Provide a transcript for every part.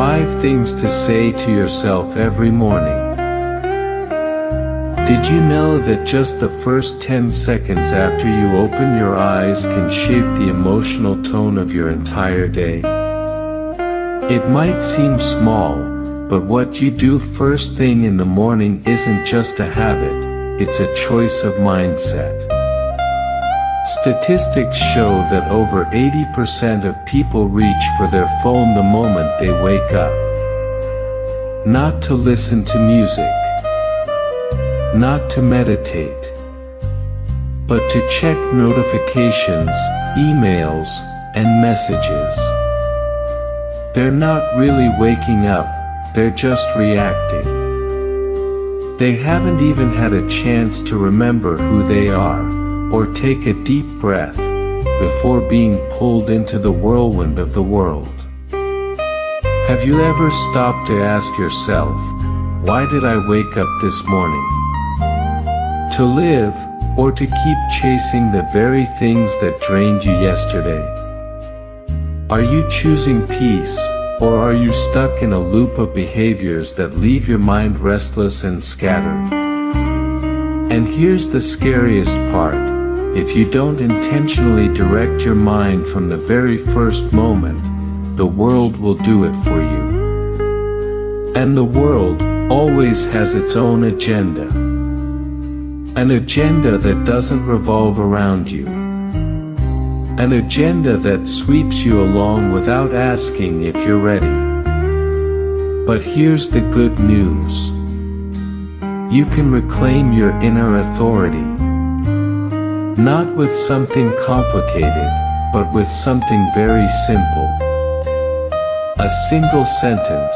5 things to say to yourself every morning. Did you know that just the first 10 seconds after you open your eyes can shape the emotional tone of your entire day? It might seem small, but what you do first thing in the morning isn't just a habit, it's a choice of mindset. Statistics show that over 80% of people reach for their phone the moment they wake up. Not to listen to music, not to meditate, but to check notifications, emails, and messages. They're not really waking up, they're just reacting. They haven't even had a chance to remember who they are, or take a deep breath, before being pulled into the whirlwind of the world. Have you ever stopped to ask yourself, why did I wake up this morning? To live, or to keep chasing the very things that drained you yesterday? Are you choosing peace, or are you stuck in a loop of behaviors that leave your mind restless and scattered? And here's the scariest part, if you don't intentionally direct your mind from the very first moment, the world will do it for you. And the world always has its own agenda. An agenda that doesn't revolve around you. An agenda that sweeps you along without asking if you're ready. But here's the good news. You can reclaim your inner authority. Not with something complicated, but with something very simple. A single sentence,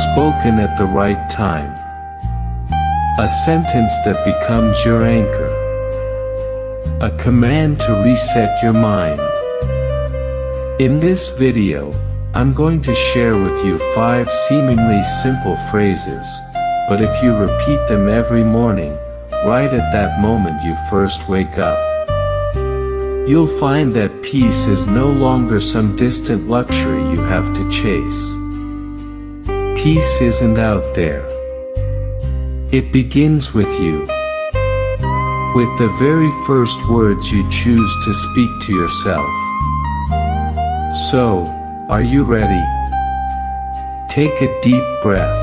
spoken at the right time. A sentence that becomes your anchor. A command to reset your mind. In this video, I'm going to share with you 5 seemingly simple phrases, but if you repeat them every morning, right at that moment you first wake up, you'll find that peace is no longer some distant luxury you have to chase. Peace isn't out there. It begins with you. With the very first words you choose to speak to yourself. So, are you ready? Take a deep breath.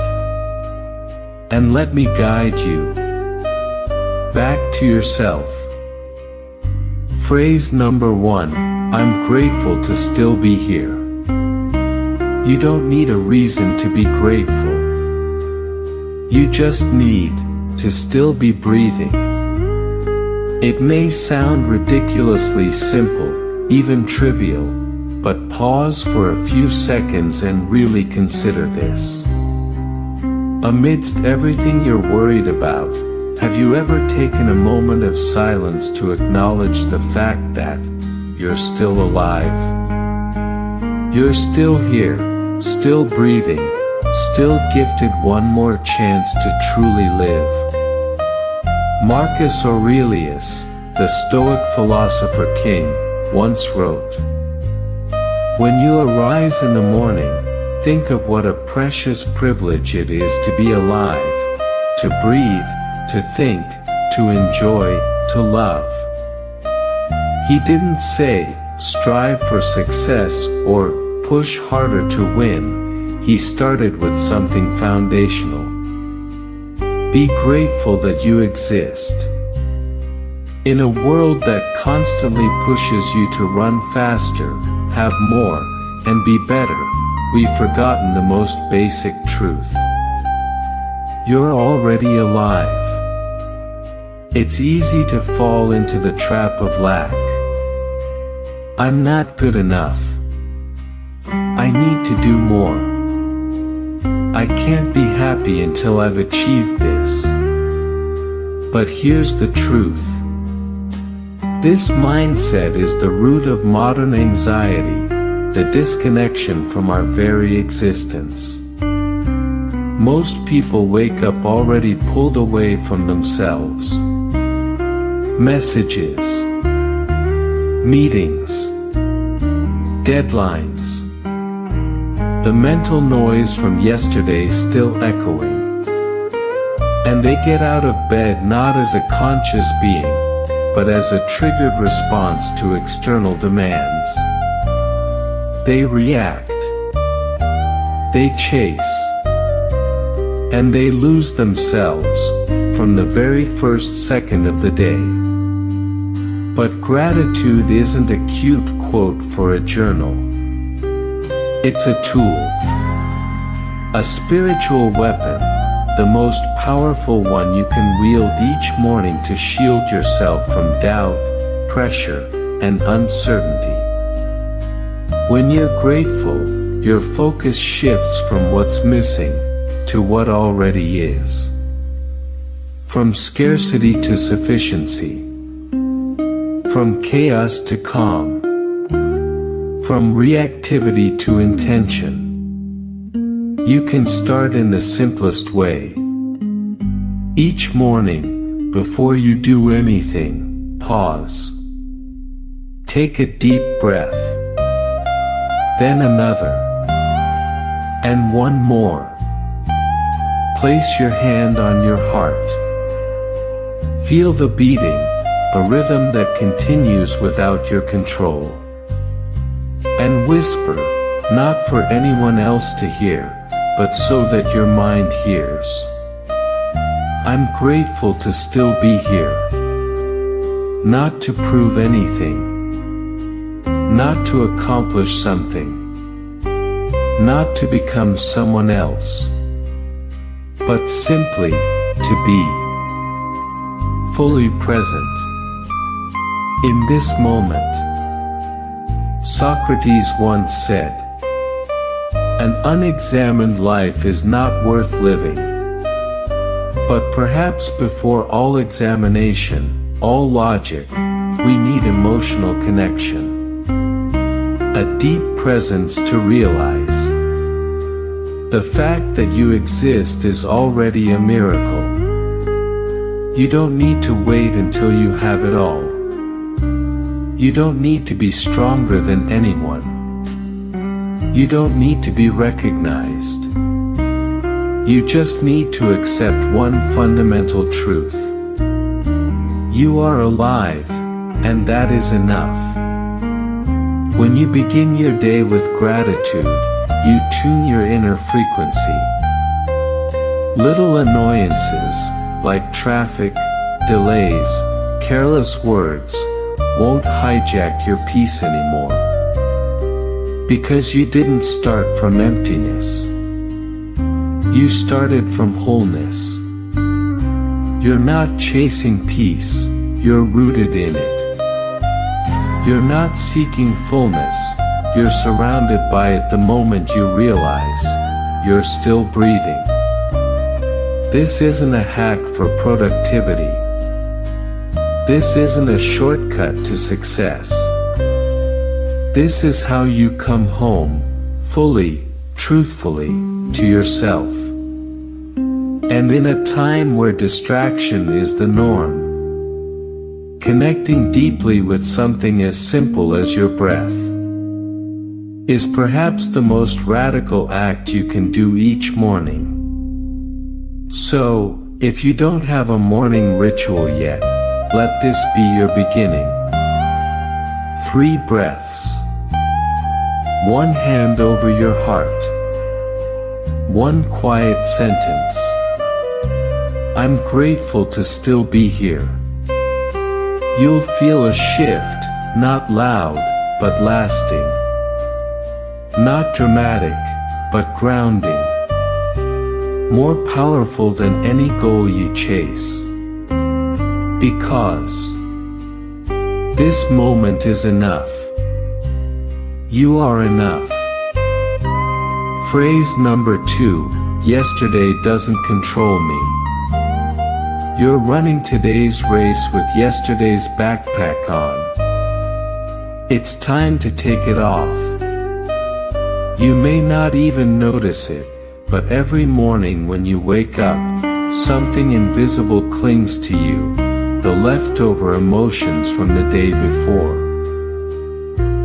And let me guide you back to yourself. Phrase number 1, I'm grateful to still be here. You don't need a reason to be grateful. You just need to still be breathing. It may sound ridiculously simple, even trivial, but pause for a few seconds and really consider this. Amidst everything you're worried about, have you ever taken a moment of silence to acknowledge the fact that you're still alive? You're still here, still breathing, still gifted one more chance to truly live. Marcus Aurelius, the Stoic philosopher king, once wrote, "When you arise in the morning, think of what a precious privilege it is to be alive, to breathe, to think, to enjoy, to love." He didn't say, strive for success or push harder to win. He started with something foundational. Be grateful that you exist. In a world that constantly pushes you to run faster, have more, and be better, we've forgotten the most basic truth. You're already alive. It's easy to fall into the trap of lack. I'm not good enough. I need to do more. I can't be happy until I've achieved this. But here's the truth. This mindset is the root of modern anxiety, the disconnection from our very existence. Most people wake up already pulled away from themselves. Messages, meetings, deadlines, the mental noise from yesterday still echoing. And they get out of bed not as a conscious being, but as a triggered response to external demands. They react. They chase. And they lose themselves from the very first second of the day. But gratitude isn't a cute quote for a journal. It's a tool. A spiritual weapon, the most powerful one you can wield each morning to shield yourself from doubt, pressure, and uncertainty. When you're grateful, your focus shifts from what's missing to what already is. From scarcity to sufficiency. From chaos to calm. From reactivity to intention. You can start in the simplest way. Each morning, before you do anything, pause. Take a deep breath. Then another. And one more. Place your hand on your heart. Feel the beating, a rhythm that continues without your control. And whisper, not for anyone else to hear, but so that your mind hears. I'm grateful to still be here. Not to prove anything. Not to accomplish something. Not to become someone else. But simply to be fully present in this moment. Socrates once said, "An unexamined life is not worth living." But perhaps before all examination, all logic, we need emotional connection. A deep presence to realize the fact that you exist is already a miracle. You don't need to wait until you have it all. You don't need to be stronger than anyone. You don't need to be recognized. You just need to accept one fundamental truth. You are alive, and that is enough. When you begin your day with gratitude, you tune your inner frequency. Little annoyances, like traffic, delays, careless words, won't hijack your peace anymore. Because you didn't start from emptiness. You started from wholeness. You're not chasing peace, you're rooted in it. You're not seeking fullness, you're surrounded by it the moment you realize you're still breathing. This isn't a hack for productivity. This isn't a shortcut to success. This is how you come home, fully, truthfully, to yourself. And in a time where distraction is the norm, connecting deeply with something as simple as your breath is perhaps the most radical act you can do each morning. So, if you don't have a morning ritual yet, let this be your beginning. 3 breaths. One hand over your heart. One quiet sentence. I'm grateful to still be here. You'll feel a shift, not loud, but lasting. Not dramatic, but grounding. More powerful than any goal you chase. Because this moment is enough. You are enough. Phrase number 2, yesterday doesn't control me. You're running today's race with yesterday's backpack on. It's time to take it off. You may not even notice it, but every morning when you wake up, something invisible clings to you, the leftover emotions from the day before.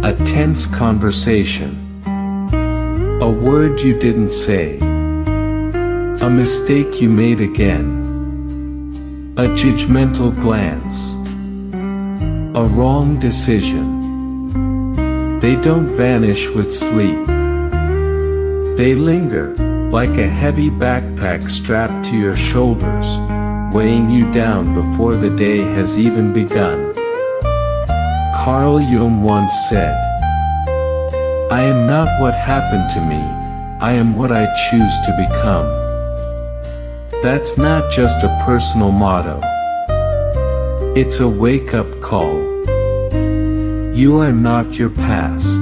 A tense conversation. A word you didn't say. A mistake you made again. A judgmental glance. A wrong decision. They don't vanish with sleep. They linger, like a heavy backpack strapped to your shoulders, weighing you down before the day has even begun. Carl Jung once said, "I am not what happened to me, I am what I choose to become." That's not just a personal motto. It's a wake-up call. You are not your past.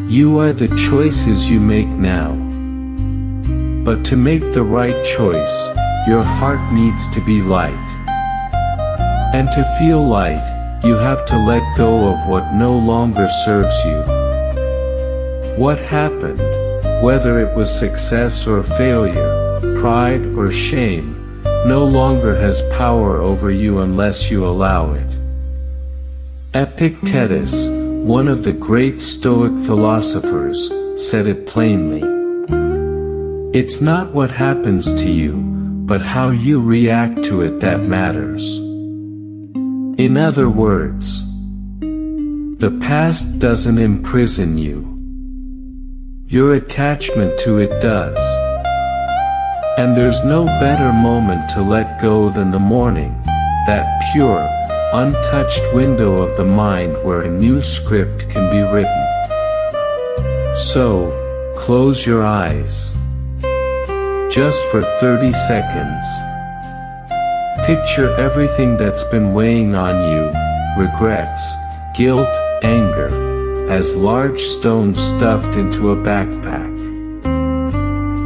You are the choices you make now. But to make the right choice, your heart needs to be light. And to feel light, you have to let go of what no longer serves you. What happened, whether it was success or failure, pride or shame, no longer has power over you unless you allow it. Epictetus, one of the great Stoic philosophers, said it plainly. It's not what happens to you, but how you react to it that matters. In other words, the past doesn't imprison you. Your attachment to it does. And there's no better moment to let go than the morning, that pure, untouched window of the mind where a new script can be written. So, close your eyes. Just for 30 seconds. Picture everything that's been weighing on you, regrets, guilt, anger, as large stones stuffed into a backpack.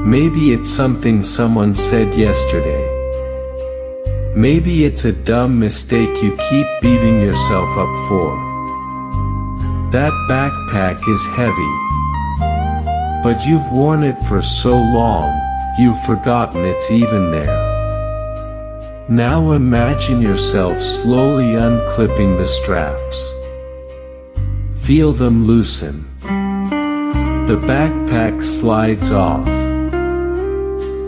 Maybe it's something someone said yesterday. Maybe it's a dumb mistake you keep beating yourself up for. That backpack is heavy. But you've worn it for so long, you've forgotten it's even there. Now imagine yourself slowly unclipping the straps. Feel them loosen. The backpack slides off.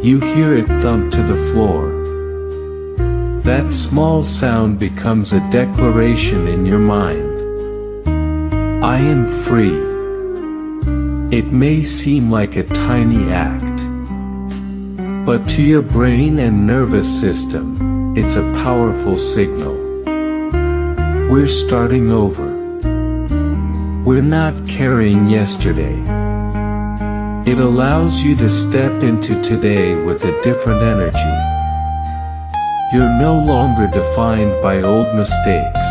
You hear it thump to the floor. That small sound becomes a declaration in your mind. I am free. It may seem like a tiny act, but to your brain and nervous system, it's a powerful signal. We're starting over. We're not carrying yesterday. It allows you to step into today with a different energy. You're no longer defined by old mistakes.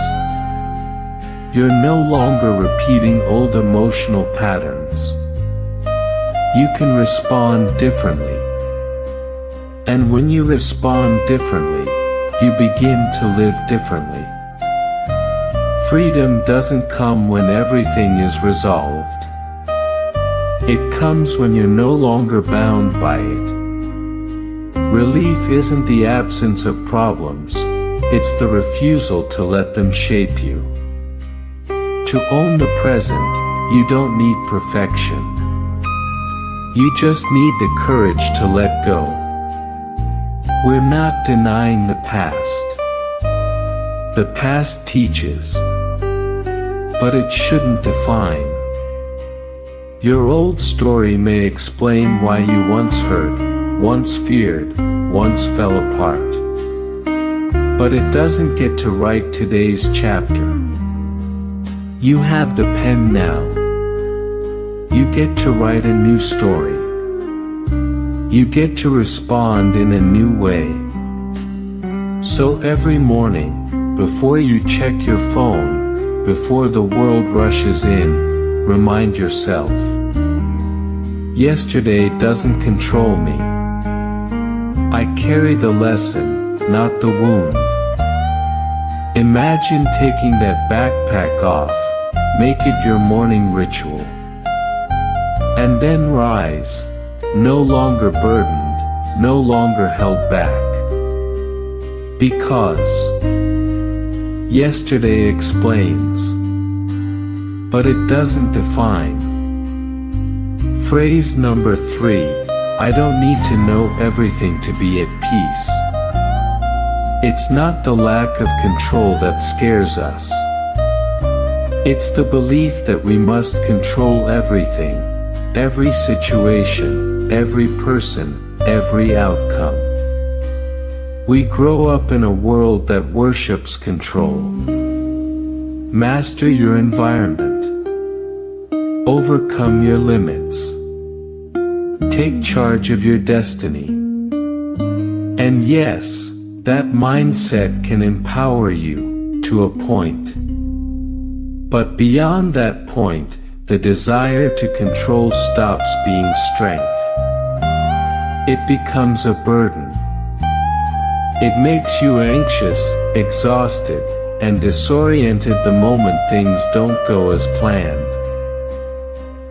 You're no longer repeating old emotional patterns. You can respond differently. And when you respond differently, you begin to live differently. Freedom doesn't come when everything is resolved. It comes when you're no longer bound by it. Relief isn't the absence of problems, it's the refusal to let them shape you. To own the present, you don't need perfection. You just need the courage to let go. We're not denying the past. The past teaches, but it shouldn't define. Your old story may explain why you once hurt, once feared, once fell apart. But it doesn't get to write today's chapter. You have the pen now. You get to write a new story. You get to respond in a new way. So every morning, before you check your phone, before the world rushes in, remind yourself. Yesterday doesn't control me. I carry the lesson, not the wound. Imagine taking that backpack off, make it your morning ritual. And then rise, no longer burdened, no longer held back. Because yesterday explains, but it doesn't define. Phrase number 3, I don't need to know everything to be at peace. It's not the lack of control that scares us. It's the belief that we must control everything, every situation, every person, every outcome. We grow up in a world that worships control. Master your environment. Overcome your limits. Take charge of your destiny. And yes, that mindset can empower you, to a point. But beyond that point, the desire to control stops being strength. It becomes a burden. It makes you anxious, exhausted, and disoriented the moment things don't go as planned.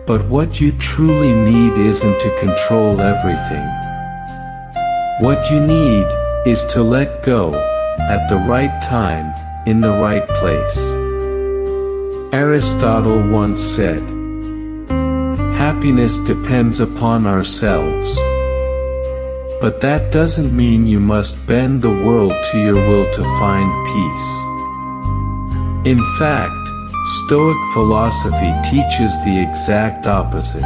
But what you truly need isn't to control everything. What you need is to let go, at the right time, in the right place. Aristotle once said, "Happiness depends upon ourselves." But that doesn't mean you must bend the world to your will to find peace. In fact, Stoic philosophy teaches the exact opposite.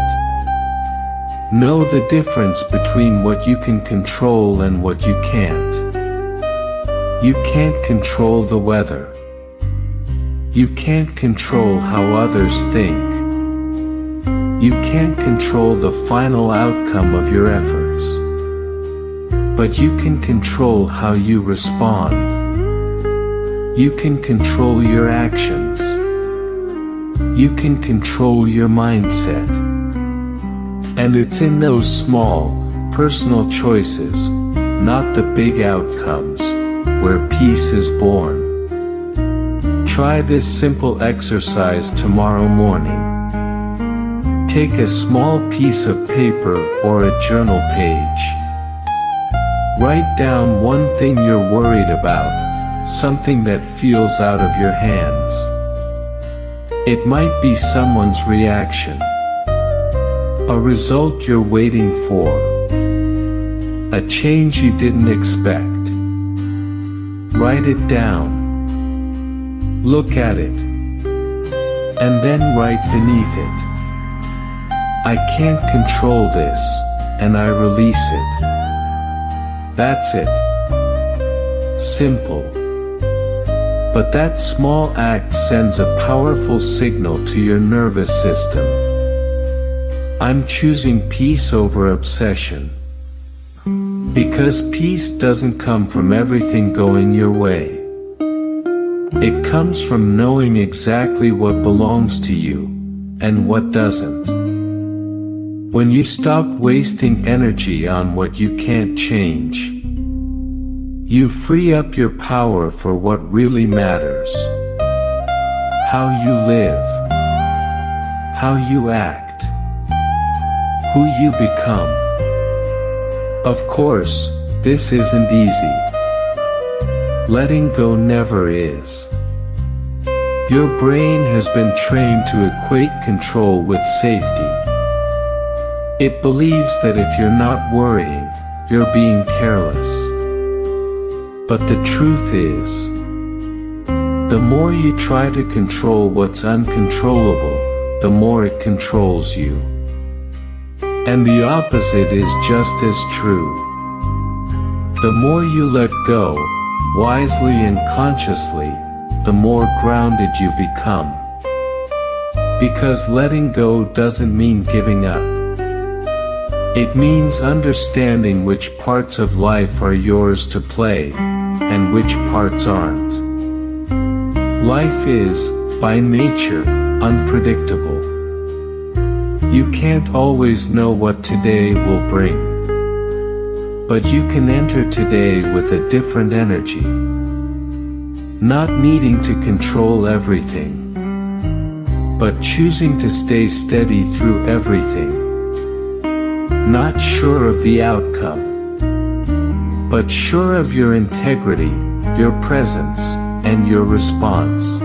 Know the difference between what you can control and what you can't. You can't control the weather. You can't control how others think. You can't control the final outcome of your efforts. But you can control how you respond. You can control your actions. You can control your mindset. And it's in those small, personal choices, not the big outcomes, where peace is born. Try this simple exercise tomorrow morning. Take a small piece of paper or a journal page. Write down one thing you're worried about, something that feels out of your hands. It might be someone's reaction, a result you're waiting for, a change you didn't expect. Write it down. Look at it. And then write beneath it, I can't control this, and I release it. That's it. Simple. But that small act sends a powerful signal to your nervous system. I'm choosing peace over obsession. Because peace doesn't come from everything going your way. It comes from knowing exactly what belongs to you, and what doesn't. When you stop wasting energy on what you can't change, you free up your power for what really matters. How you live, how you act, who you become. Of course, this isn't easy. Letting go never is. Your brain has been trained to equate control with safety. It believes that if you're not worrying, you're being careless. But the truth is, the more you try to control what's uncontrollable, the more it controls you. And the opposite is just as true. The more you let go, wisely and consciously, the more grounded you become. Because letting go doesn't mean giving up. It means understanding which parts of life are yours to play, and which parts aren't. Life is, by nature, unpredictable. You can't always know what today will bring. But you can enter today with a different energy. Not needing to control everything, but choosing to stay steady through everything. Not sure of the outcome, but sure of your integrity, your presence, and your response.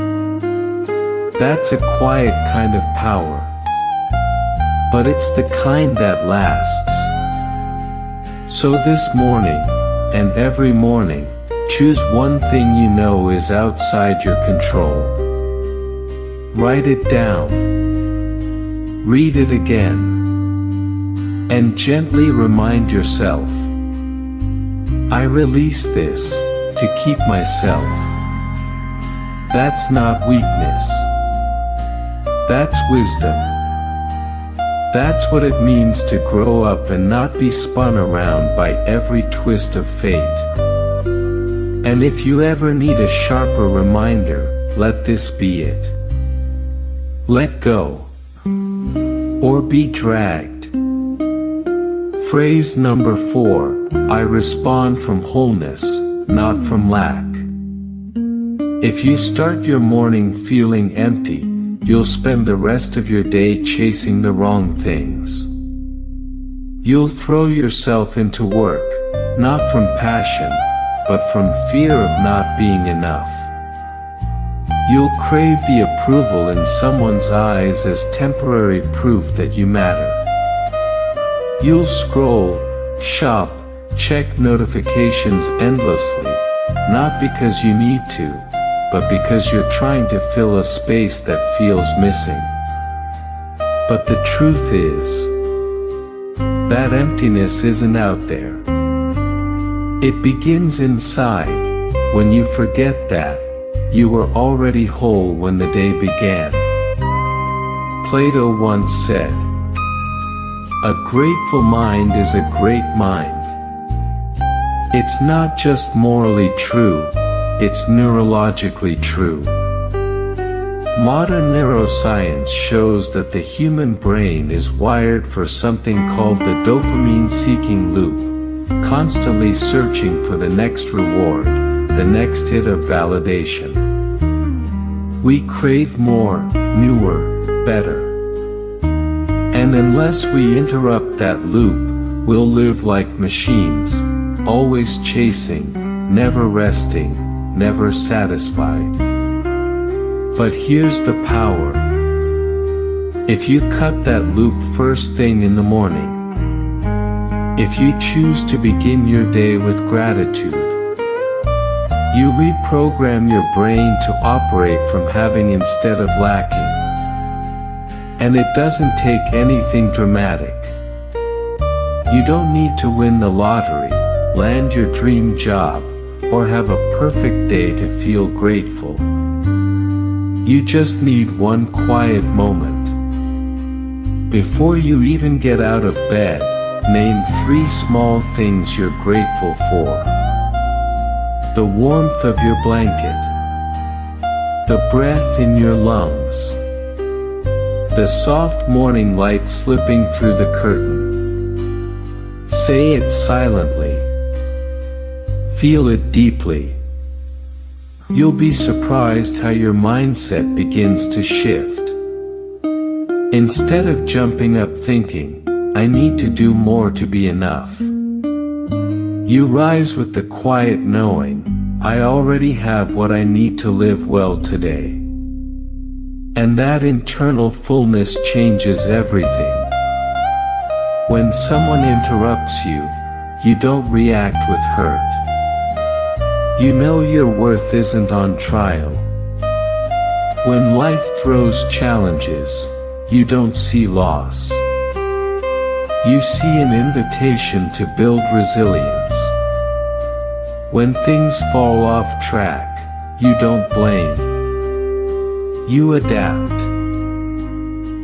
That's a quiet kind of power. but it's the kind that lasts. So this morning, and every morning, choose one thing you know is outside your control. Write it down. Read it again. And gently remind yourself, I release this to keep myself. That's not weakness. That's wisdom. That's what it means to grow up and not be spun around by every twist of fate. And if you ever need a sharper reminder, let this be it. Let go. Or be dragged. Phrase number 4, I respond from wholeness, not from lack. If you start your morning feeling empty, you'll spend the rest of your day chasing the wrong things. You'll throw yourself into work, not from passion, but from fear of not being enough. You'll crave the approval in someone's eyes as temporary proof that you matter. You'll scroll, shop, check notifications endlessly, not because you need to, but because you're trying to fill a space that feels missing. But the truth is, that emptiness isn't out there. It begins inside, when you forget that you were already whole when the day began. Plato once said, a grateful mind is a great mind. It's not just morally true, it's neurologically true. Modern neuroscience shows that the human brain is wired for something called the dopamine-seeking loop, constantly searching for the next reward, the next hit of validation. We crave more, newer, better. And unless we interrupt that loop, we'll live like machines, always chasing, never resting, never satisfied. But here's the power. If you cut that loop first thing in the morning, if you choose to begin your day with gratitude, you reprogram your brain to operate from having instead of lacking. And it doesn't take anything dramatic. You don't need to win the lottery, land your dream job, or have a perfect day to feel grateful. You just need one quiet moment. Before you even get out of bed, name 3 small things you're grateful for. The warmth of your blanket. The breath in your lungs. The soft morning light slipping through the curtain. Say it silently. Feel it deeply. You'll be surprised how your mindset begins to shift. Instead of jumping up thinking, I need to do more to be enough, you rise with the quiet knowing, I already have what I need to live well today. And that internal fullness changes everything. When someone interrupts you, you don't react with hurt. You know your worth isn't on trial. When life throws challenges, you don't see loss. You see an invitation to build resilience. When things fall off track, you don't blame. You adapt.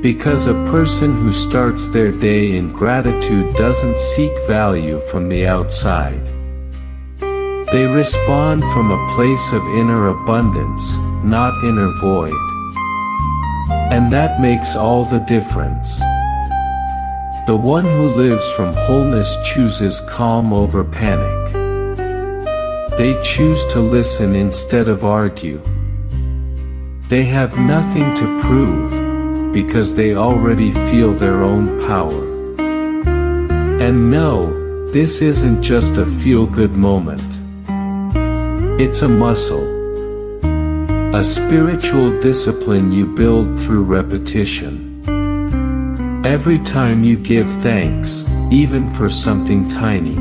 Because a person who starts their day in gratitude doesn't seek value from the outside. They respond from a place of inner abundance, not inner void. And that makes all the difference. The one who lives from wholeness chooses calm over panic. They choose to listen instead of argue. They have nothing to prove, because they already feel their own power. And no, this isn't just a feel-good moment. It's a muscle. A spiritual discipline you build through repetition. Every time you give thanks, even for something tiny,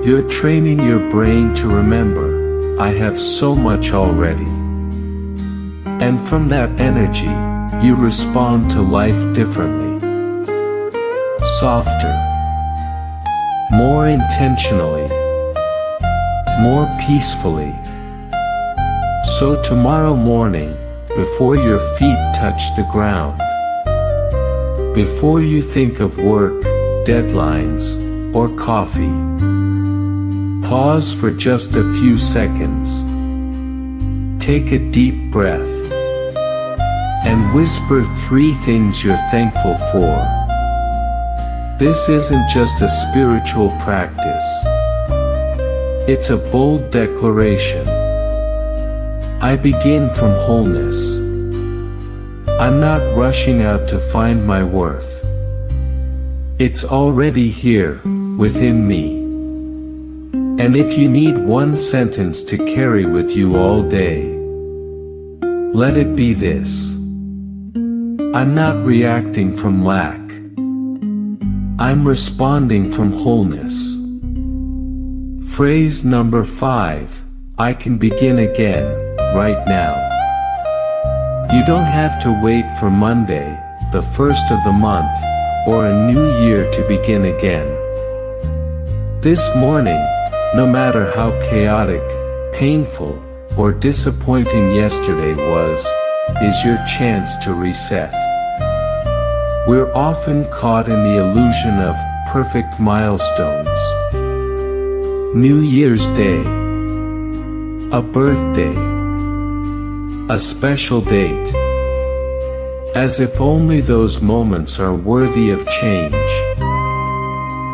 you're training your brain to remember, I have so much already. And from that energy, you respond to life differently. Softer. More intentionally. More peacefully. So tomorrow morning, before your feet touch the ground, before you think of work, deadlines, or coffee, pause for just a few seconds. Take a deep breath and whisper 3 things you're thankful for. This isn't just a spiritual practice. It's a bold declaration. I begin from wholeness. I'm not rushing out to find my worth. It's already here, within me. And if you need one sentence to carry with you all day, let it be this. I'm not reacting from lack. I'm responding from wholeness. Phrase number 5, I can begin again, right now. You don't have to wait for Monday, the first of the month, or a new year to begin again. This morning, no matter how chaotic, painful, or disappointing yesterday was, is your chance to reset. We're often caught in the illusion of perfect milestones. New Year's Day, a birthday, a special date, as if only those moments are worthy of change.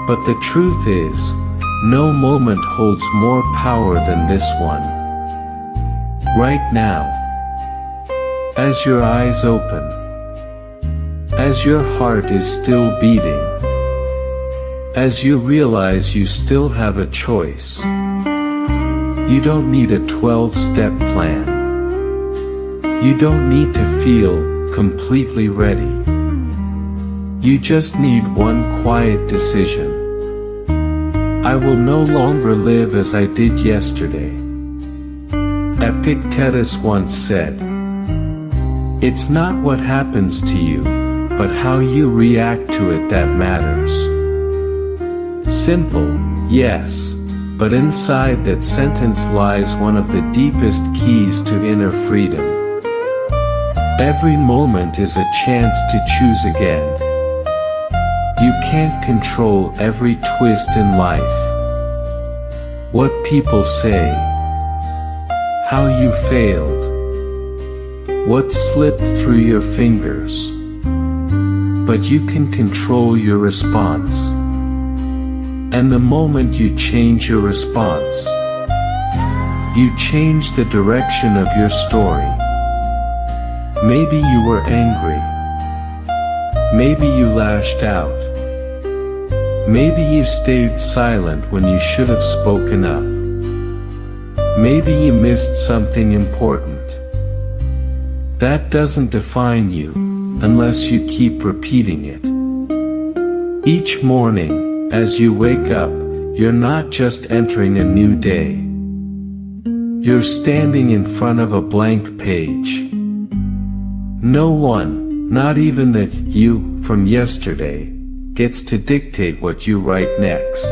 But the truth is, no moment holds more power than this one. Right now, as your eyes open, as your heart is still beating, as you realize you still have a choice, you don't need a 12-step plan. You don't need to feel completely ready. You just need one quiet decision. I will no longer live as I did yesterday. Epictetus once said, it's not what happens to you, but how you react to it that matters. Simple, yes, but inside that sentence lies one of the deepest keys to inner freedom. Every moment is a chance to choose again. You can't control every twist in life. What people say, how you failed, what slipped through your fingers. But you can control your response. And the moment you change your response, you change the direction of your story. Maybe you were angry. Maybe you lashed out. Maybe you stayed silent when you should have spoken up. Maybe you missed something important. That doesn't define you, unless you keep repeating it. Each morning, as you wake up, you're not just entering a new day. You're standing in front of a blank page. No one, not even that you from yesterday, gets to dictate what you write next.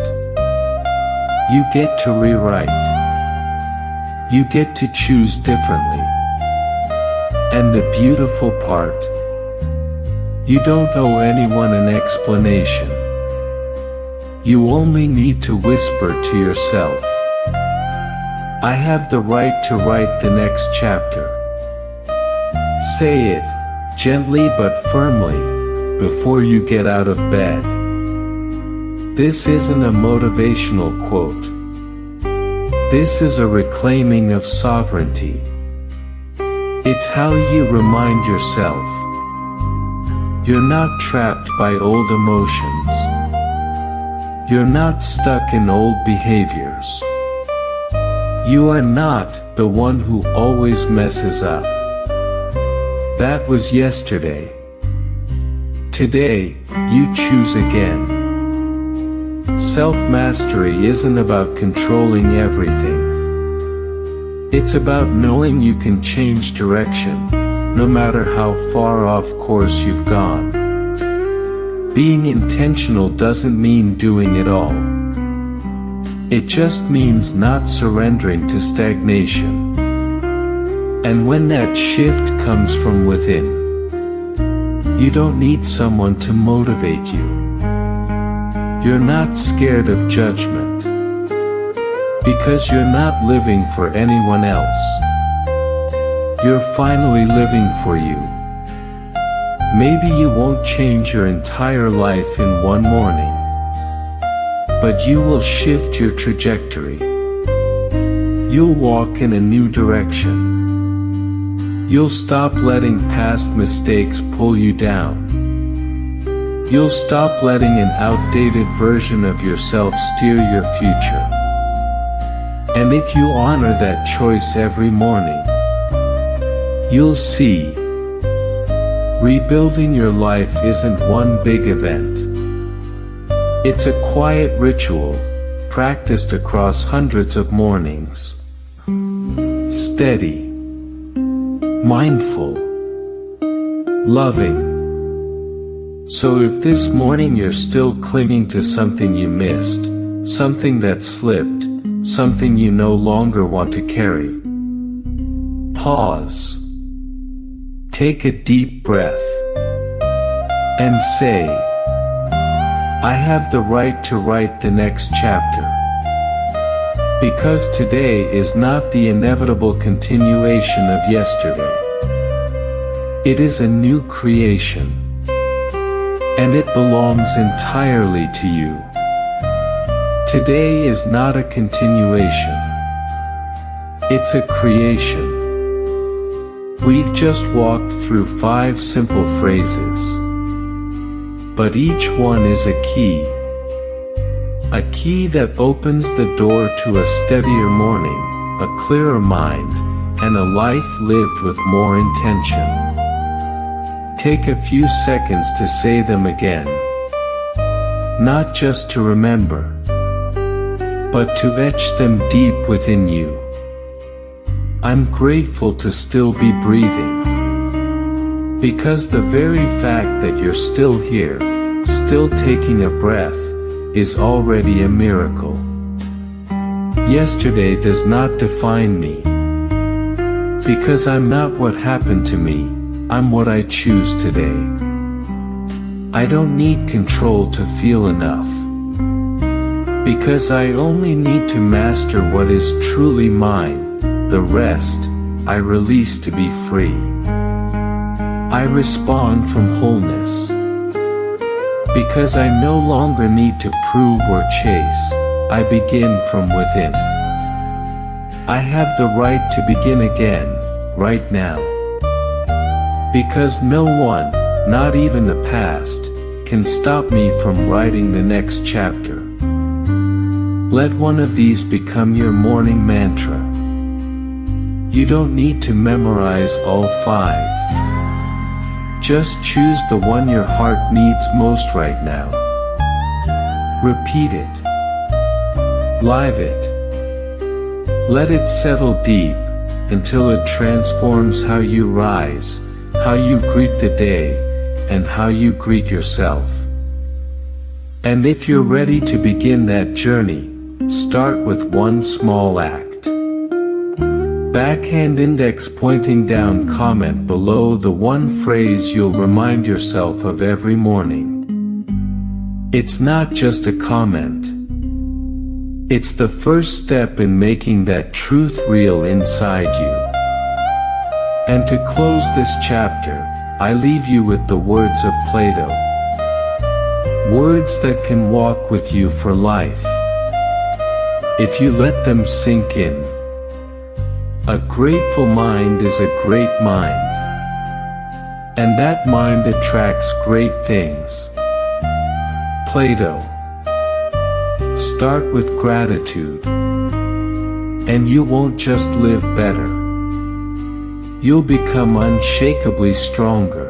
You get to rewrite. You get to choose differently. And the beautiful part, you don't owe anyone an explanation. You only need to whisper to yourself, I have the right to write the next chapter. Say it, gently but firmly, before you get out of bed. This isn't a motivational quote. This is a reclaiming of sovereignty. It's how you remind yourself. You're not trapped by old emotions. You're not stuck in old behaviors. You are not the one who always messes up. That was yesterday. Today, you choose again. Self-mastery isn't about controlling everything. It's about knowing you can change direction, no matter how far off course you've gone. Being intentional doesn't mean doing it all. It just means not surrendering to stagnation. And when that shift comes from within, you don't need someone to motivate you. You're not scared of judgment, because you're not living for anyone else. You're finally living for you. Maybe you won't change your entire life in one morning, but you will shift your trajectory. You'll walk in a new direction. You'll stop letting past mistakes pull you down. You'll stop letting an outdated version of yourself steer your future. And if you honor that choice every morning, you'll see, rebuilding your life isn't one big event. It's a quiet ritual, practiced across hundreds of mornings. Steady, mindful, loving. So if this morning you're still clinging to something you missed, something that slipped, something you no longer want to carry, pause. Take a deep breath and say, I have the right to write the next chapter. Because today is not the inevitable continuation of yesterday. It is a new creation. And it belongs entirely to you. Today is not a continuation. It's a creation. We've just walked through 5 simple phrases. But each one is a key. A key that opens the door to a steadier morning, a clearer mind, and a life lived with more intention. Take a few seconds to say them again. Not just to remember, but to etch them deep within you. I'm grateful to still be breathing. Because the very fact that you're still here, still taking a breath, is already a miracle. Yesterday does not define me. Because I'm not what happened to me, I'm what I choose today. I don't need control to feel enough. Because I only need to master what is truly mine, the rest, I release to be free. I respond from wholeness. Because I no longer need to prove or chase, I begin from within. I have the right to begin again, right now. Because no one, not even the past, can stop me from writing the next chapter. Let one of these become your morning mantra. You don't need to memorize all 5. Just choose the one your heart needs most right now. Repeat it. Live it. Let it settle deep, until it transforms how you rise, how you greet the day, and how you greet yourself. And if you're ready to begin that journey, start with one small act. Backhand index pointing down, comment below the one phrase you'll remind yourself of every morning. It's not just a comment. It's the first step in making that truth real inside you. And to close this chapter, I leave you with the words of Plato. Words that can walk with you for life, if you let them sink in. A grateful mind is a great mind, and that mind attracts great things. Plato. Start with gratitude, and you won't just live better. You'll become unshakably stronger.